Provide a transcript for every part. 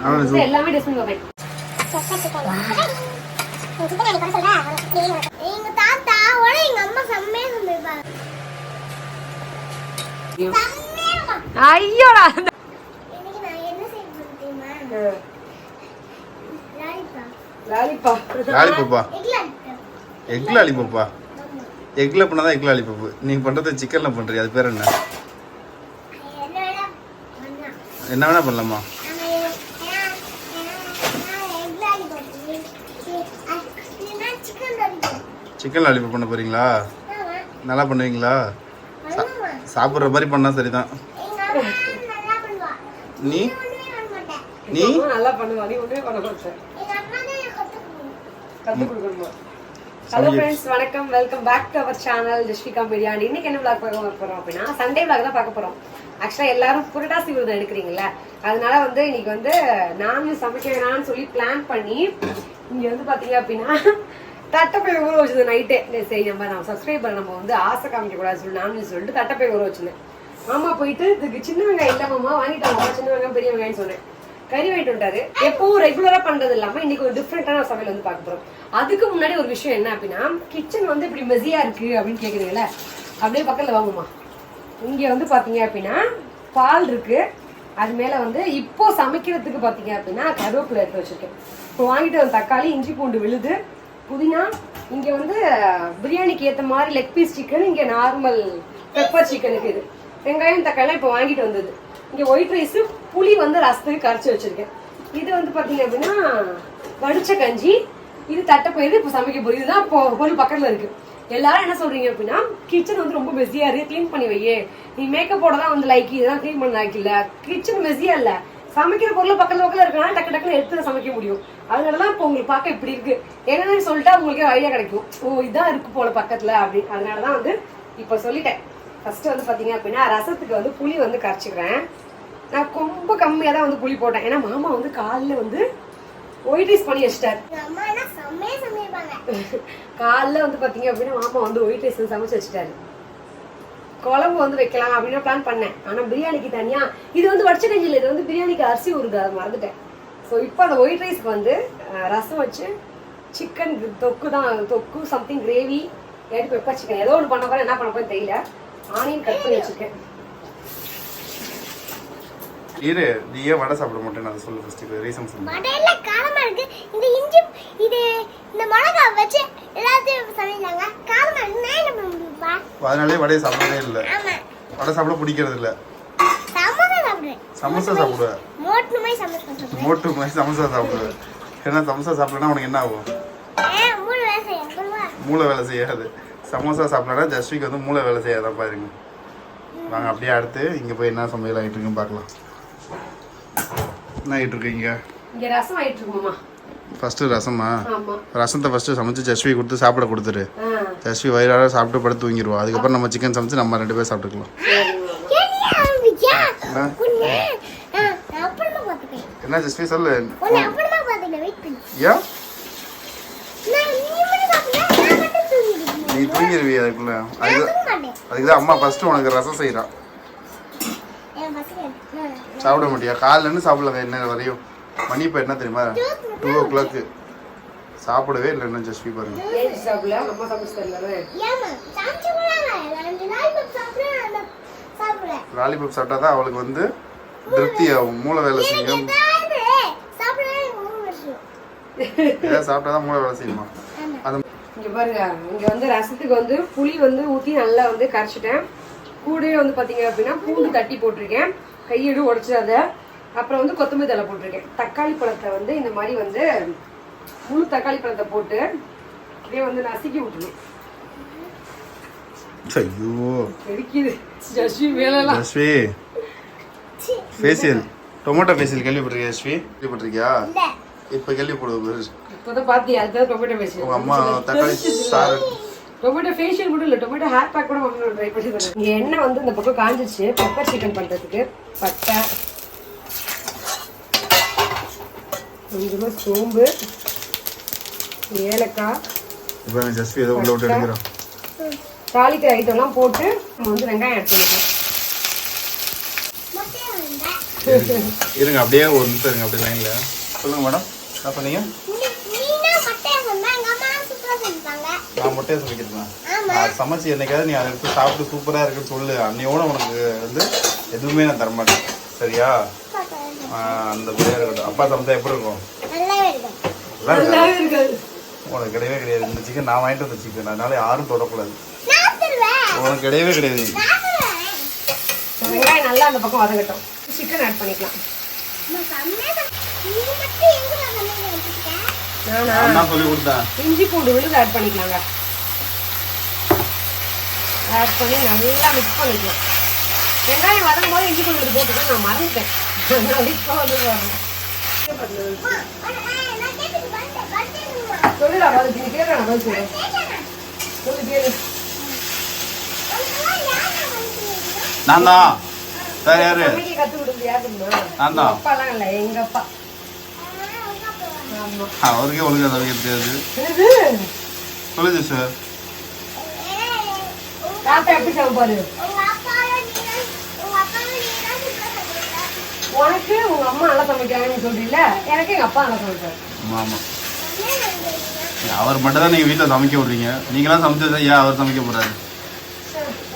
எல்லாமே டெஸ்ட் பண்ணி வைப்பேன். எங்க தாத்தாவோட எங்க அம்மா செம்மையா சமைப்பாங்க. ஐயோடா இன்னைக்கு நான் என்ன செய்யணும் தெரியுமா? லாலிபாப்பா எக் லாலிபாப்பா. எக்ல பண்ணாதான் எக் லாலிபாப். நீங்க பண்றது சிக்கன்ல பண்றீங்க, அது பேர் என்ன? என்ன வேணா பண்ணலாமா? சிக்கன் லாலிபாப் பண்ண போறீங்களா? நல்லா பண்ணுவீங்களா? சாப்பிட்ற மாதிரி பண்ணா சரிதான். நீ நீ நல்லா பண்ணுவா, நீ ஒண்ணுமே பண்ண மாட்டே. கத்து கொடுக்கணுமா? ஹலோ ஃப்ரெண்ட்ஸ், வணக்கம், welcome back to our channel Jasvika biryani. இன்னைக்கு என்ன vlog பார்க்க போறோம் அப்படின்னா, சண்டே vlog தான் பார்க்க போறோம். ஆக்சுவலா எல்லாரும் புரட்டாசி விரதம் எடுக்கிறீங்களா, அதனால வந்து இன்னைக்கு வந்து நான்வெஜ் சமைக்க வேணாம்னு சொல்லி பிளான் பண்ணி இங்க வந்து பாத்தீங்க அப்படின்னா தட்டைப்பயிர் ஊற வச்சது நைட்டே. சரி, நம்ம சப்ஸ்கிரைபர் நம்ம வந்து ஆசை காமிக்க கூடாது சொல்லி நான்வெஜ் சொல்லிட்டு தட்டைப்பயிர் ஊற வச்சிருந்தேன். மாமா போயிட்டு இதுக்கு சின்ன வெங்காயம் இல்லாமமா வாங்கிட்டாங்க, சின்ன வெங்காயம் பெரிய வெங்காயம் சொன்னேன். கறி வாங்கிட்டு வந்துட்டாரு. எப்பவும் ரெகுலரா பண்றது இல்லாம இன்னைக்கு ஒரு டிஃப்ரெண்டான சமையல் வந்து பார்க்க போறோம். அதுக்கு முன்னாடி ஒரு விஷயம் என்ன அப்படின்னா, கிச்சன் வந்து இப்படி மெஸியா இருக்கு அப்படின்னு கேக்குறீங்களா, அப்படியே பக்கத்துல வாங்குமா. இங்க வந்து பாத்தீங்க அப்படின்னா பால் இருக்கு, அது மேல வந்து இப்போ சமைக்கிறதுக்கு பாத்தீங்க அப்படின்னா கருவேப்பிலை எடுத்து வச்சிருக்கேன். இப்போ வாங்கிட்டு வந்து தக்காளி, இஞ்சி பூண்டு விழுது, புதினா, இங்க வந்து பிரியாணிக்கு ஏத்த மாதிரி லெக் பீஸ் சிக்கன், இங்க நார்மல் பெப்பர் சிக்கனுக்கு இது வெங்காயம் தக்காளி இப்போ வாங்கிட்டு வந்தது. இங்க ஒயிட் ரைஸ், புளி வந்து ரசத்துக்கு கரைச்சி வச்சிருக்கேன். இது வந்து பாத்தீங்க அப்படின்னா வடிச்ச கஞ்சி, இது தட்டைப்பயிறு இப்போ சமைக்க போகுது. இதுதான் இப்போ பொருள் பக்கத்துல இருக்கு. எல்லாரும் என்ன சொல்றீங்க அப்படின்னா, கிச்சன் வந்து ரொம்ப மெஸியா இருக்கு, கிளீன் பண்ணி வையே, நீ மேக்கப்போட தான் வந்து லைக் இதெல்லாம் கிளீன் பண்ண லைக் இல்ல. கிச்சன் மெஸியா இல்ல, சமைக்கிற பொருள் பக்கத்துல பக்கத்துல இருக்கனால டக்கு டக்குன்னு எடுத்து சமைக்க முடியும். அதனாலதான் இப்போ உங்களுக்கு பார்க்க இப்படி இருக்கு. என்னன்னு சொல்லிட்டா உங்களுக்கு ஐடியா கிடைக்கும், ஓ இதான் இருக்கு போல பக்கத்துல அப்படின்னு. அதனாலதான் வந்து இப்ப சொல்லிட்டேன். ஃபர்ஸ்ட் வந்து பாத்தீங்க அப்படின்னா ரசத்துக்கு வந்து புளி வந்து கரைச்சிக்கிறேன். நான் ரொம்ப கம்மியா தான் வந்து புளி போட்டேன், ஏன்னா மாமா வந்து காலைல வந்து ஒயிட் ரைஸ் பண்ணி வச்சிட்டாரு. காலைல வந்து பாத்தீங்க அப்படின்னா மாமா வந்து ஒயிட் ரைஸ் சமைச்சு வச்சுட்டாரு. குழம்பு வந்து வைக்கலாம் அப்படின்னு பிளான் பண்ணேன், ஆனா பிரியாணிக்கு தனியா இது வந்து வடிச்ச கஞ்சியில், இது வந்து பிரியாணிக்கு அரிசி ஊறுது, அதை மறந்துட்டேன். ஸோ இப்போ அந்த ஒயிட் ரைஸ்க்கு வந்து ரசம் வச்சு சிக்கன் தொக்கு தான், தொக்கு சம்திங் கிரேவி எடுத்து பெப்பர் சிக்கன் ஏதோ ஒன்று பண்ண போறேன், என்ன பண்ண போறேன்னு தெரியல. ஆனியன் கட் பண்ணி வச்சிருக்கேன். இரு, நீ ஏன் வடை சாப்பிட மாட்டேன்னு அதை சொல்லு. ஃபர்ஸ்ட் ரீசன் சொல்லு. வடையில காரமா இருக்கு, இந்த இஞ்சி இது இந்த மிளகாய் வச்சு எல்லாத்தையும் சமைச்சாங்க, காரமா இருக்கு. நான் என்ன பண்ணுவேன்ப்பா? அதனாலே வடையை சாப்பிடவே இல்லை. ஆமா, வடை சாப்பிட பிடிக்கிறது இல்லை. சமோசா சாப்பிடுவேன். சமோசா சாப்பிடுவேன். மோட்டு மாதிரி சமோசா சாப்பிடுவேன். மோட்டு மாதிரி சமோசா சாப்பிடுவேன். ஏன்னா சமோசா சாப்பிடனா உனக்கு என்ன ஆகும்? மூளை வேலை செய்யும். மூளை வேலை செய்யாது. சமோசா சாப்பிடனா ஜஸ்விக்கு வந்து மூளை வேலை செய்யாதான் பாருங்க. வாங்க அப்படியே அடுத்து இங்கே போய் என்ன சமையல் ஆகிட்டு இருக்குன்னு பார்க்கலாம். என்ன ஆகிட்டு இருக்கீங்க? இங்க ரசம் ஆயிட்டு இருக்குமா? ஃபர்ஸ்ட் ரசமா? ஆமா. ரசத்தை ஃபர்ஸ்ட் சமைச்சு ஜஸ்வி கொடுத்து சாப்பிட கொடுத்துரு. ஜஸ்வி வயிறார சாப்பிட்டு படுத்து தூங்கிடுவா. அதுக்கப்புறம் நம்ம சிக்கன் சமைச்சு நம்ம 2 பேர் சாப்பிட்டுக்கலாம். என்ன ஜஸ்வி சொல்லு. ஏன் நீ தூங்கிடுவி அதுக்குள்ள? அதுக்குதான் அம்மா ஃபர்ஸ்ட் உனக்கு ரசம் செய்யறான். சாப்பிட மாட்டியா? காலையிலேருந்து சாப்பிடல, என்ன வரையும் மணி இப்போ என்ன தெரியுமா, 2 o'clock. சாப்பிடவே இல்லை என்ன ஜஸ்வி பாருங்க. லாலிபாப் சாப்பிட்டா தான் அவளுக்கு வந்து திருப்தி ஆகும், மூளை வேலை செய்யும். ஏதாவது சாப்பிட்டா தான் மூளை வேலை செய்யுமா? அது இங்க பாருங்க, இங்க வந்து ரசத்துக்கு வந்து புளி வந்து ஊத்தி நல்லா வந்து கரைச்சிட்டேன். கூடவே வந்து பாத்தீங்க அப்படின்னா பூண்டு தட்டி போட்டிருக்கேன், கையெடு உடைச்சிடாத. அப்புறம் வந்து கொத்தமல்லி தழை போட்டிருக்கேன். தக்காளி பழத்தை வந்து இந்த மாதிரி வந்து முழு தக்காளி பழத்தை போட்டு அப்படியே வந்து நசுக்கி விட்டுருவேன். ஐயோ தெரிக்குது ஜஸ்வி மேலாம். ஜஸ்வி ஃபேஷியல், டொமேட்டோ ஃபேஷியல் கேள்விப்பட்டிருக்கியா ஜஸ்வி? கேள்விப்பட்டிருக்கியா? இப்போ கேள்விப்படுவது இப்போதான் பாத்தியா? அதுதான் டொமேட்டோ ஃபேஷியல். உங்க அம்மா தக்காளி சாறு டொமேட்டோ ஃபேஷியல் மட்டும் இல்லை, டொமேட்டோ ஹேர் பேக் கூட மம்மி ட்ரை பண்ணி தரேன். இங்கே எண்ணெய் வந்து இந்த பக்கம் காஞ்சிச்சு பெப்பர் சிக்கன் பண்ணுறதுக்கு. பட்டை, கொஞ்சமாக சோம்பு, ஏலக்காய், இப்போ ஜஸ்ட் ஏதோ உள்ள விட்டு எடுக்கிறோம். தாளிக்கிற ஐட்டம்லாம் போட்டு நம்ம வந்து வெங்காயம் ஆட் பண்ணிக்கலாம். இருங்க அப்படியே ஒரு நிமிஷம் இருங்க அப்படியே லைன்ல. சொல்லுங்க மேடம், என்ன பண்ணீங்க? நீனா மட்டையா சொன்னா எங்க அம்மா சூப்பரா செஞ்சாங்க. நான் முட்டையை சமைக்கிறேன். ஆமா. நான் சமைச்சு என்னைக்காவது நீ அதை எடுத்து சாப்பிட்டு சூப்பரா இருக்குன்னு சொல்லு. அன்னையோட உனக்கு வந்து எதுவுமே நான் தரமாட்டேன், சரியா? அந்த பிள்ளையா இருக்கட்டும். அப்பா சமைச்சா எப்படி இருக்கும்? நல்லாவே இருக்கும். நல்லா இருக்காது. உனக்கு கிடையவே கிடையாது. இந்த சிக்கன் நான் வாங்கிட்டு வந்த சிக்கன், அதனால யாரும் தொடக்கூடாது. நான் தருவேன். உனக்கு கிடையவே கிடையாது. நான் தருவேன். வெங்காயம் நல்லா அந்த பக்கம் வதங்கட்டும். சிக்கன் ஆட் பண்ணிக்கலாம். அம்மா சமையல் நீ மட்டும் எங்க சமையல் வச்சிருக்க? நானா நான் தான் சொல்லி கொடுத்தேன். இஞ்சி பூண்டு விழுது ஆட் பண்ணிக்கலாங்க. ஆட் பண்ணி நல்லா மிக்ஸ் பண்ணிக்கலாம். வெங்காயம் வதங்கும் போது இஞ்சி பூண்டு போட்டுக்க நான் மறந்துட்டேன். இப்போ வந்து வரணும். அம்மா நான் கேட்டுட்டு வந்துட்டேன். சொல்லுடா அதுக்கு நீ கேட்க நான் பதில் சொல்றேன். சொல்லு கேளு. நான் தான். வேற யாரு? சமைக்க கத்து கொடுத்து யாருமா? நான் தான். அப்பாலாம் இல்லை, எங்க அப்பா. ஆமா. அவருக்கே ஒழுங்கா சமைக்க தெரியாது. என்னது? சொல்லுது சார். தாத்தா எப்படி சமைப்பாரு? உனக்கு உங்க அம்மா நல்லா சமைக்கிறாங்கன்னு சொல்றீல்ல, எனக்கு எங்க அப்பா நல்லா சமைப்பாரு. ஆமா. அவர் மட்டும் தான் நீங்க வீட்டுல சமைக்க விடுறீங்க. நீங்களாம் சமைச்சதா ஏன் அவர் சமைக்க போறாரு?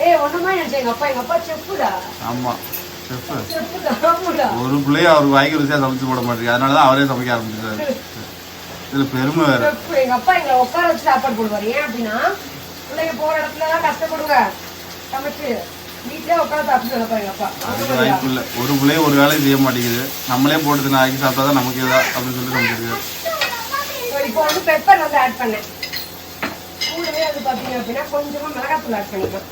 ஏய் ஒண்ணுமா நினைச்சேன், எங்க அப்பா செப்புடா. ஆமா, செஃப். செப்புடா. ஒரு பிள்ளைய அவருக்கு வாய்க்கு ருசியா சமைச்சு போட மாட்டேங்க, அதனாலதான் அவரே சமைக்க ஆரம்பிச்சிருக்காரு. இதுல பெருமை வேற. செப்பு. எங்க அப்பா எங்களை உட்கார வச்சு சாப்பாடு போடுவாரு. ஏன் அப்படின்னா பிள்ளைங்க போற இடத்துல எல்லாம் கஷ்டப்படுங்க சமைச்சு வீட்லயே உட்காந்து சாப்பிட்டு நினைப்பாரு எங்க அப்பா. அதுக்கு வாய்ப்பு இல்லை. ஒரு பிள்ளைய ஒரு வேலையும் செய்ய மாட்டேங்குது. நம்மளே போட்டு ஆக்கி சாப்பிட்டாதான் நமக்கு ஏதா அப்படின்னு சொல்லி சமைச்சிருக்கு. இப்போ வந்து பெப்பர் வந்து ஆட் பண்ணேன். கூடவே வந்து பாத்தீங்க அப்படின்னா கொஞ்சமா மிளகாத்தூள் ஆட் பண்ணிக்கலாம்.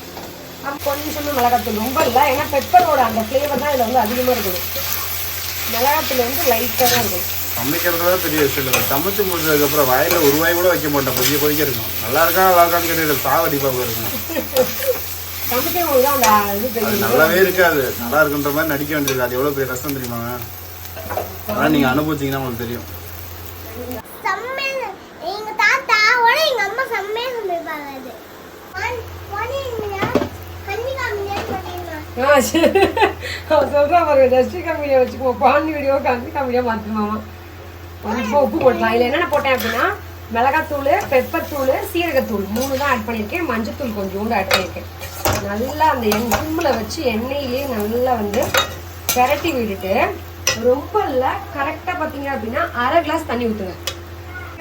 கொஞ்சமா மிளகாத்தூள், ரொம்ப இல்லை, ஏன்னா பெப்பரோட அந்த ஃப்ளேவர் தான் இதில் வந்து அதிகமாக இருக்கணும். மிளகாத்தூள் வந்து லைட்டாக தான் இருக்கணும். சமைக்கிறத பெரிய விஷயம் இல்லை. சமைச்சு முடிச்சதுக்கு அப்புறம் வாயில ஒரு வாய் கூட வைக்க மாட்டேன். கொதிக்க இருக்கும். நல்லா இருக்கான்னு கேட்டு சாவடிப்பாக இருக்கும். சமைக்கும் போது தான் அந்த இது அது தெரியும். நல்லாவே இருக்காது. நல்லா இருக்குன்ற மாதிரி நடிக்க வேண்டியது. அது எவ்வளவு பெரிய கஷ்டம் தெரியுமாங்க? ஆனா நீங்க அனுபவிச்சீங்கன்னா உங்களுக்கு தெரியும். சமையல் எங்க தாத்தா ஓட எங்க அம்மா சமையல் சமைப்பாங்க. அது சொல்றான் பாருங்க, ஜஸ்டி கம்மியா வச்சுக்கோ, பாண்டி வீடியோ கம்மி கம்மியா மாத்திருமாமா. இப்போ உப்பு போட்டலாம். இதுல என்னென்ன போட்டேன் அப்படின்னா மிளகாத்தூள், பெப்பர் தூள், சீரகத்தூள் 3 தான் ஆட் பண்ணியிருக்கேன். மஞ்சத்தூள் கொஞ்சோண்டு ஆட் பண்ணியிருக்கேன். நல்லா அந்த சிம்மில் வச்சு எண்ணெயிலேயே நல்லா வந்து பெரட்டி விட்டுட்டு, ரொம்ப இல்லை கரெக்டாக பார்த்தீங்க அப்படின்னா அரை கிளாஸ் தண்ணி ஊற்றுங்க.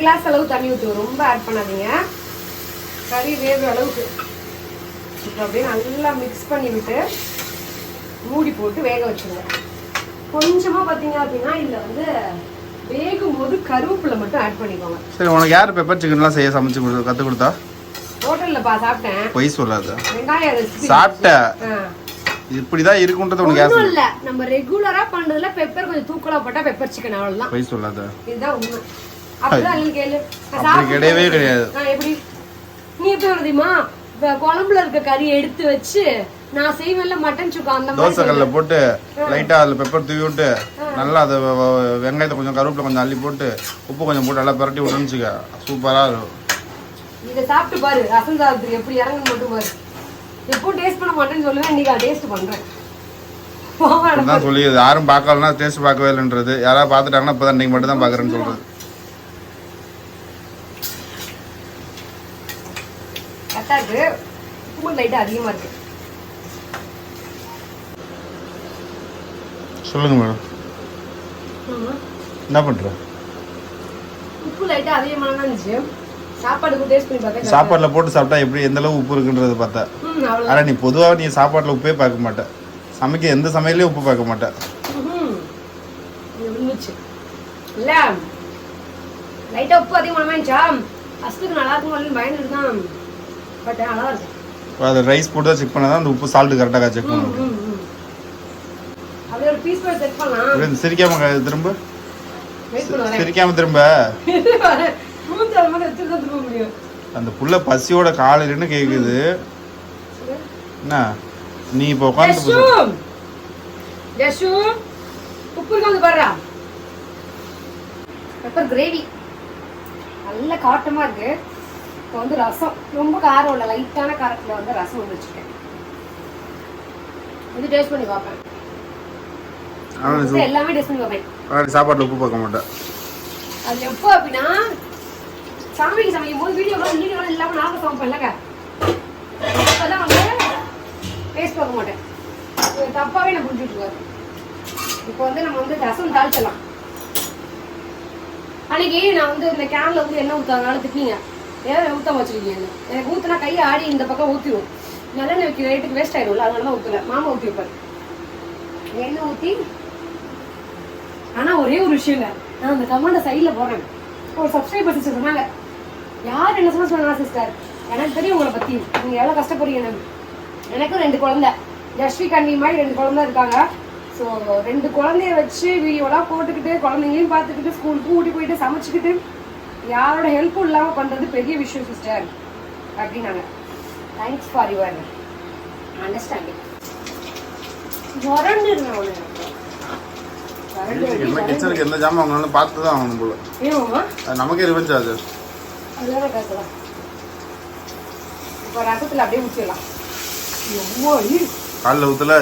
கிளாஸ் அளவு தண்ணி ஊற்றுங்க, ரொம்ப ஆட் பண்ணாதீங்க. கறி வேறு அளவுக்கு. இப்போ அப்படியே நல்லா மிக்ஸ் பண்ணி விட்டு மூடி போட்டு வேக வச்சுருங்க. கொஞ்சமாக பார்த்தீங்க அப்படின்னா இதில் வந்து வேகும் போது கருவேப்பிலை மட்டும் ஆட் பண்ணிக்கோங்க. சரி, உனக்கு யார் பெப்பர் சிக்கன்லாம் செய்ய சமைச்சு கற்றுக் கொடுத்தா? ஹோட்டல்லப்பா சாப்பிட்டேன். பொய் சொல்லாத. வெங்காயம் சாப்பிட்டேன். இப்படிதான் இருக்குன்றது உனக்கு யார் ஒண்ணும் இல்ல, நம்ம ரெகுலரா பண்றதுல பெப்பர் கொஞ்சம் தூக்கலா போட்டா பெப்பர் சிக்கன் அவ்வளவுதான். பொய் சொல்லாத. இதுதான் உண்மை. அப்படிதான் இல்ல கேளு. அப்படி கிடையவே கிடையாது. எப்படி நீ எப்படி வருதுமா? குழம்புல இருக்க கறி எடுத்து வச்சு நான் செய்வேன்ல மட்டன் சுக்கா அந்த மாதிரி தோசை கல்ல போட்டு லைட்டா அதுல பெப்பர் தூவி விட்டு நல்லா அதை வெங்காயத்தை கொஞ்சம் கருவேப்பிலை கொஞ்சம் அள்ளி போட்டு உப்பு கொஞ்சம் போட்டு நல்லா பரட்டி விட்டுச்சுக்க, சூப்பரா இருக்கும். இதை சாப்பிட்டு பாரு, ரசம் சாதத்துக்கு எப்படி இறங்கு மட்டும் பாரு. எப்பவும் டேஸ்ட் பண்ண மாட்டேன்னு சொல்லுவேன், இன்னைக்கு டேஸ்ட் பண்றேன். தான் சொல்லி யாரும் பார்க்கலன்னா டேஸ்ட் பார்க்கவே இல்லைன்றது. யாராவது பார்த்துட்டாங்கன்னா இப்பதான் நீங்க மட்டும் தான் பாக்குறேன்னு சொல்றது. கரெக்டா இருக்கு. உப்பு லைட்டா அதிகமா இருக்கு. சொல்லுங்க மேடம், என்ன பண்ற? உப்பு லைட்டா அதிகமா தான் இருந்துச்சு. சாப்பாடுக்கு டேஸ்ட் பண்ணி பார்த்தா சாப்பாடுல போட்டு சாப்பிட்டா எப்படி எந்த அளவு உப்பு இருக்குன்றது பார்த்தா. ஆனா நீ பொதுவாக நீ சாப்பாட்டுல உப்பே பார்க்க மாட்டேன். சமைக்க எந்த சமையலையும் உப்பு பார்க்க மாட்டேன். இல்ல லைட்டா உப்பு அதிகமா இருந்துச்சா, ஃபர்ஸ்ட்டுக்கு நல்லா இருக்கும் பயந்துட்டு தான். பட் நல்லா இருக்கு. அது ரைஸ் போட்டு தான் செக் பண்ணாதான் அந்த உப்பு சால்ட் கரெக்டாக செக் பண்ணணும். அப்படியே ஒரு பீஸ் போட்டு செக் பண்ணலாம். சிரிக்காம திரும்ப, வெயிட் பண்ணுவாங்க. சிரிக்காம திரும்ப. அந்த புள்ள பசியோட காலையிலன்னு கேக்குது. என்ன நீ இப்ப உட்காந்து உப்பு இருக்கு பாரு. பெப்பர் கிரேவி நல்ல காட்டமா இருக்கு. இப்போ வந்து ரசம் ரொம்ப காரம் இல்லை, லைட்டான காரத்துல வந்து ரசம் வந்து வச்சுருக்கேன். இது டேஸ்ட் பண்ணி பார்ப்பேன். அவன் எல்லாமே டேஸ்ட் பண்ணி பார்ப்பேன். சாப்பாட்டில் உப்பு பார்க்க மாட்டேன். அது எப்போ அப்படின்னா சாமிக்கு சமைக்கும் போது வீடியோலாம் இல்லாமல் நாங்கள் சமைப்பேன்லங்க, அப்போதான் வந்து டேஸ்ட் பார்க்க மாட்டேன். தப்பாகவே நான் புரிஞ்சுட்டு இருக்காரு. இப்போ வந்து நம்ம வந்து ரசம் தாளிச்சிடலாம். அன்னைக்கு நான் வந்து இந்த கேனில் வந்து எண்ணெய் ஊற்றாதனால திட்டினீங்க, ஏதாவது ஊற்றாம வச்சுருக்கீங்க. எனக்கு ஊற்றினா கையை ஆடி இந்த பக்கம் ஊற்றிடும், நல்லெண்ணெய் வைக்கிற ரேட்டுக்கு வேஸ்ட் ஆகிடும்ல, அதனால தான் ஊற்றல. மாமா ஊற்றி வைப்பார் எண்ணெய் ஊற்றி. ஆனால் ஒரே ஒரு விஷயங்க, நான் அந்த கமெண்ட்டை சைடில் போடுறேன். ஒரு சப்ஸ்கிரைபர் சிஸ்டர் சொன்னாங்க, யார் என்ன சொன்னா சிஸ்டர் எனக்கு தெரியும் உங்களை பற்றி, நீங்கள் எவ்வளோ கஷ்டப்படுறீங்க. எனக்கும் 2 குழந்தை, ஜஸ்வி கண்ணி மாதிரி 2 குழந்தை இருக்காங்க. ஸோ 2 குழந்தைய வச்சு வீடியோலாம் போட்டுக்கிட்டு குழந்தைங்களையும் பார்த்துக்கிட்டு ஸ்கூலுக்கு ஊட்டி போயிட்டு சமைச்சிக்கிட்டு யாரோட ஹெல்ப்பும் இல்லாமல் பண்ணுறது பெரிய விஷயம் சிஸ்டர் அப்படின்னாங்க. Thanks for your understanding. கிச்சனுக்கு எந்த ஜாமான் வாங்கினாலும் பார்த்து தான் வாங்கணும் போல. ஏமா நமக்கே ரிவெஞ்ச் ஆகுது. அதுதான் கேட்கலாம். இப்போ ரசத்தில் அப்படியே ஊற்றிடலாம். காலில் ஊற்றல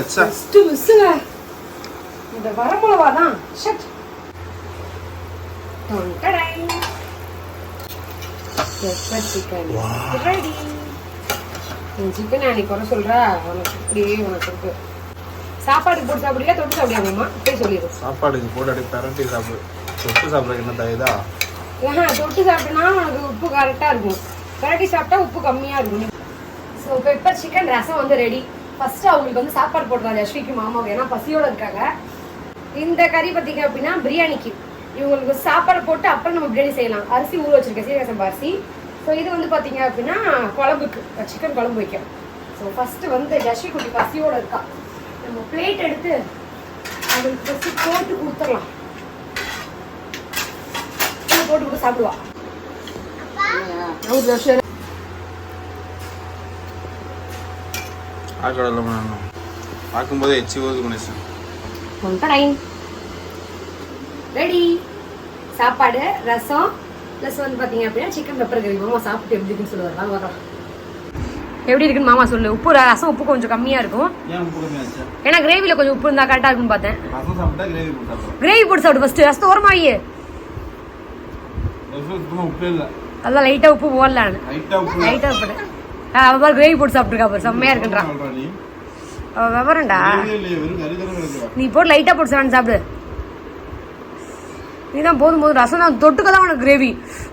மிஸ்ஸுங்க, இந்த வரமிளவா தான் ஷட். Chicken ready. சிக்கன் அன்னைக்கு குறை சொல்றா, உனக்கு இப்படியே உனக்கு இருக்கு. சாப்பாடுக்கு போட்டு சாப்பிடுறியா தொட்டு சாப்பிடுவாங்கம்மா போய் சொல்லிடு. சாப்பாடுக்கு போட்டு அப்படியே பரட்டி சாப்பிடு. தொட்டு சாப்பிட்றதுக்கு என்ன தயதா? ஏன்னா தொட்டு சாப்பிட்டனா உனக்கு உப்பு கரெக்டாக இருக்கும், பரட்டி சாப்பிட்டா உப்பு கம்மியாக இருக்கும். ஸோ பெப்பர் சிக்கன் ரசம் வந்து ரெடி. ஃபர்ஸ்ட் அவங்களுக்கு வந்து சாப்பாடு போட்டுருவாங்க யஸ்விக்கு மாமாவுக்கு, ஏன்னா பசியோட இருக்காங்க. இந்த கறி பார்த்தீங்க அப்படின்னா பிரியாணிக்கு இவங்களுக்கு சாப்பாடு போட்டு அப்புறம் நம்ம பிரியாணி செய்யலாம். அரிசி ஊற வச்சிருக்கேன், சீரக சம்பா அரிசி. ஸோ இது வந்து பார்த்தீங்க அப்படின்னா குழம்புக்கு சிக்கன் குழம்பு வைக்கும். ஸோ ஃபஸ்ட்டு வந்து யஸ்வி குட்டி பசியோட இருக்கா, நம்ம பிளேட் எடுத்து அவங்களுக்கு ஃபஸ்ட்டு போட்டு கொடுத்துடலாம். போட்டு கொடுத்து சாப்பிடுவா. பார்க்கும்போதே எச்சி ஊது கணேசன். ரெடி சாப்பாடு ரசம் ப்ளஸ் வந்து பார்த்தீங்க அப்படின்னா சிக்கன் பெப்பர் கறி. மாமா சாப்பிட்டு எப்படி இருக்குன்னு சொல்லுவார், வாங்க வரலாம். எப்படி இருக்குன்னு மாமா சொல்லு. உப்பு ரசம் உப்பு கொஞ்சம் கம்மியாக இருக்கும், ஏன்னா கிரேவியில் கொஞ்சம் உப்பு இருந்தால் கரெக்டாக இருக்குன்னு பார்த்தேன். கிரேவி போட்டு சாப்பிடு ஃபஸ்ட்டு, ரசத்தை ஓரமாயி அதெல்லாம் லைட்டாக உப்பு போடலான்னு லைட்டாக உப்பு. அவள் கிரேவி போட்டு சாப்பிட்ருக்கா பாரு, செம்மையாக இருக்குன்றான். அவள் விவரண்டா, நீ போட்டு லைட்டாக போட்டு சாப்பிடு. நீ தான் போதும் போதும், ரசம் தான் தொட்டுக்க தான் உனக்கு கிரேவி.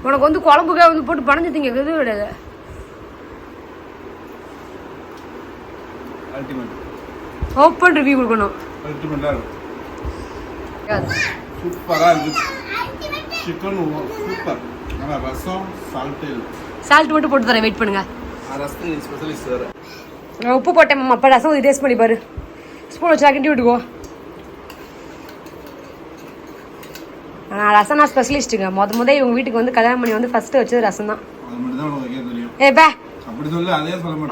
உனக்கு வந்து குழம்புக்கே வந்து போட்டு பணஞ்சு திங்க எதுவும் கிடையாது. ஓப்பன் ரிவ்யூ கொடுக்கணும். சால்ட் மட்டும் போட்டு தரேன், வெயிட் பண்ணுங்க. உப்பு போட்டேன் மாமா, அப்போ ரசம் டேஸ்ட் பண்ணி பாரு. ஸ்பூன் வச்சு கிண்டி விட்டுக்கோ. ரசம் நான் ஸ்பெஷலிஸ்ட்டுங்க. முத இவங்க வீட்டுக்கு வந்து கல்யாணம் பண்ணி வந்து ஃபர்ஸ்ட் வச்சது ரசம் தான்.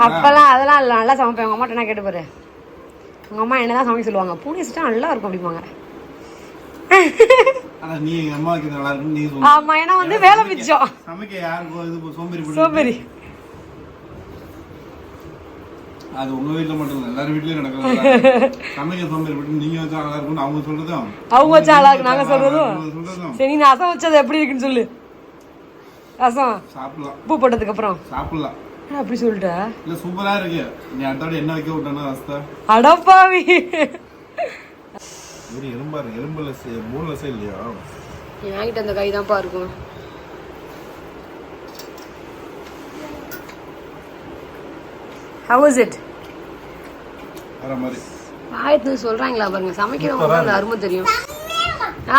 அப்பெல்லாம் அதெல்லாம் இல்லை, நல்லா சமைப்பேன். உங்கள் அம்மாட்ட நான் கேட்டு பாரு, உங்கள் அம்மா என்ன தான் சமைக்க சொல்லுவாங்க. பூனை வச்சுட்டா நல்லா இருக்கும் அப்படிம்பாங்க. ஆமா, ஏன்னா வந்து வேலை மிச்சம். சோம்பேறி அது உங்க வீட்ல மட்டும் இல்ல, எல்லாரும் வீட்லயும் நடக்குது. சமைக்க சோம்பேறி பட்டு நீங்க வச்சா நல்லா இருக்கும்னு அவங்க சொல்றதும், அவங்க வச்சா நல்லா இருக்கு நாங்க சொல்றதும். சரி, நான் ரசம் வச்சது எப்படி இருக்குன்னு சொல்லு. ரசம் சாப்பிடலாம், உப்பு போட்டதுக்கு அப்புறம் சாப்பிடலாம். அப்படி சொல்லிட்ட? இல்ல சூப்பரா இருக்கு. நீ அடுத்த என்ன வைக்க விட்டானா ரசத்தை? அடப்பாவி, ஒரு எலும்புல மூணுல இல்லையா? என்கிட்ட அந்த கை தான்ப்பா இருக்கும். How was it? மாதிரி ஆயத்து சொல்றாங்களா பாருங்க, சமைக்கிறவங்க அந்த அருமை தெரியும்.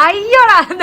ஐயோடா.